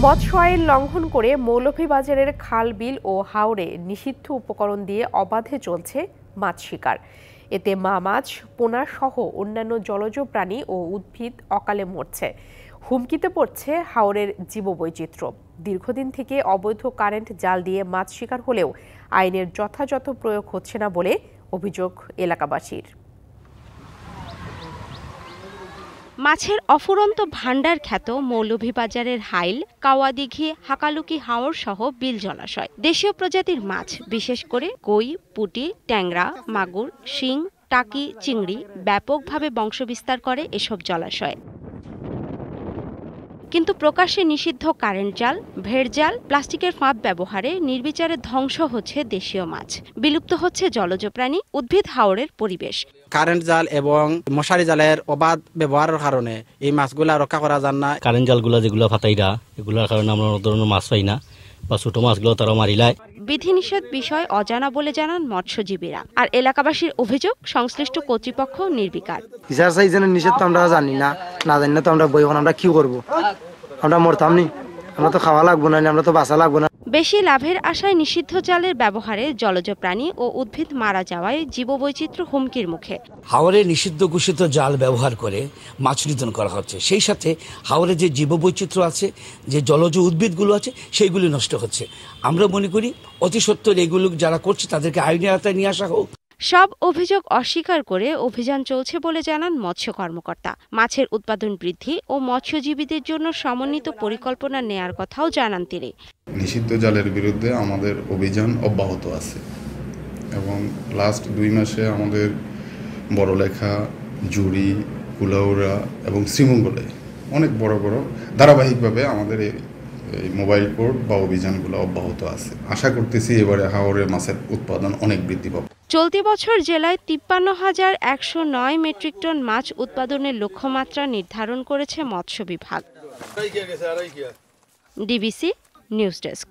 মৎস্য আইন লঙ্ঘন করে মৌলভীবাজারের খাল বিল ও হাওরে নিষিদ্ধ উপকরণ দিয়ে অবাধে চলছে মাছ শিকার। এতে মাছ, পোনা সহ অন্যান্য জলজ প্রাণী ও উদ্ভিদ অকালে মরছে। হুমকিতে পড়ছে হাওরের জীববৈচিত্র্য। দীর্ঘদিন থেকে অবৈধ কারেন্ট জাল দিয়ে মাছ শিকার হলেও আইনের যথাযথ প্রয়োগ হচ্ছে না বলে অভিযোগ এলাকাবাসীর। মাছের অফুরন্ত ভাণ্ডার খ্যাত মৌলভীবাজারের হাইল, কাওয়াদিঘি, হাকালুকি হাওর সহ বিল জলাশয় দেশীয় প্রজাতির মাছ, বিশেষ করে কই, পুঁটি, ট্যাংরা, মাগুর, শিং, টাকি, চিংড়ি ব্যাপকভাবে বংশবিস্তার করে এসব জলাশয়ে। কিন্তু প্রকাশ্যে নিষিদ্ধ কারেন্ট জাল, ভেড়জাল, প্লাস্টিকের ফাঁদ ব্যবহারে নির্বিচারে ধ্বংস হচ্ছে দেশীয় মাছ, বিলুপ্ত হচ্ছে জলজ প্রাণী, উদ্ভিদ, হাওরের পরিবেশ। কারেন্ট জাল এবং মশারি জালের অবাধ ব্যবহারের কারণে এই মাছগুলা রক্ষা করা যান না। কারেন্ট জালগুলা যেগুলো ফাটাইরা এগুলোর কারণে আমরা ধরনের মাছ পাই না, বা ছোট মাছগুলো তারা মারিলায়। বিধিনিষেধ বিষয় অজানা বলে জানান মৎস্যজীবীরা। আর এলাকাবাসীর অভিযোগ, সংশ্লিষ্ট কর্তৃপক্ষ নির্বিকার। নিষেধ তো আমরা জানি না, জানি না তো আমরা বই আমরা কি করবো? আমরা মরতাম নি, আমরা তো খাওয়া লাগবো না, আমরা তো বাঁচা লাগবো না। বেশি লাভের আশায় নিষিদ্ধ জালের ব্যবহারে জলজ প্রাণী ও উদ্ভিদ মারা যাওয়ায় জীববৈচিত্র্য হুমকির মুখে। হাওরে নিষিদ্ধ ঘোষিত জাল ব্যবহার করে মাছ নিধন করা হচ্ছে, সেই সাথে হাওরে যে জীববৈচিত্র্য আছে, যে জলজ উদ্ভিদগুলো আছে, সেইগুলি নষ্ট হচ্ছে। আমরা মনে করি অতি সত্বর এগুলো যারা করছে তাদেরকে আইনের আওতায় নিয়ে আসা হোক। সব অভিযোগ অস্বীকার করে অভিযান চলছে বলে জানান মৎস্য কর্মকর্তা। মাছের উৎপাদন বৃদ্ধি ও মৎস্যজীবীদের জন্য সমন্বিত পরিকল্পনা নেয়ার কথাও জানান তিনি। নিষিদ্ধ জালের বিরুদ্ধে আমাদের অভিযান অব্যাহত আছে এবং লাস্ট 2 মাসে আমাদের বড়লেখা, জুড়ি, কুলাউড়া এবং শ্রীমঙ্গলে অনেক বড় বড় ধারাবাহিকভাবে আমাদের এই মোবাইল কোর্ট বা অভিযানগুলো অব্যাহত আছে। আশা করতেছি এবারে হাওরের মাছের উৎপাদন অনেক বৃদ্ধি পাবে। চলতি বছর জেলায় 53,109 মেট্রিক টন মাছ উৎপাদনের লক্ষ্যমাত্রা নির্ধারণ করেছে মৎস্য বিভাগ। DBC news desk.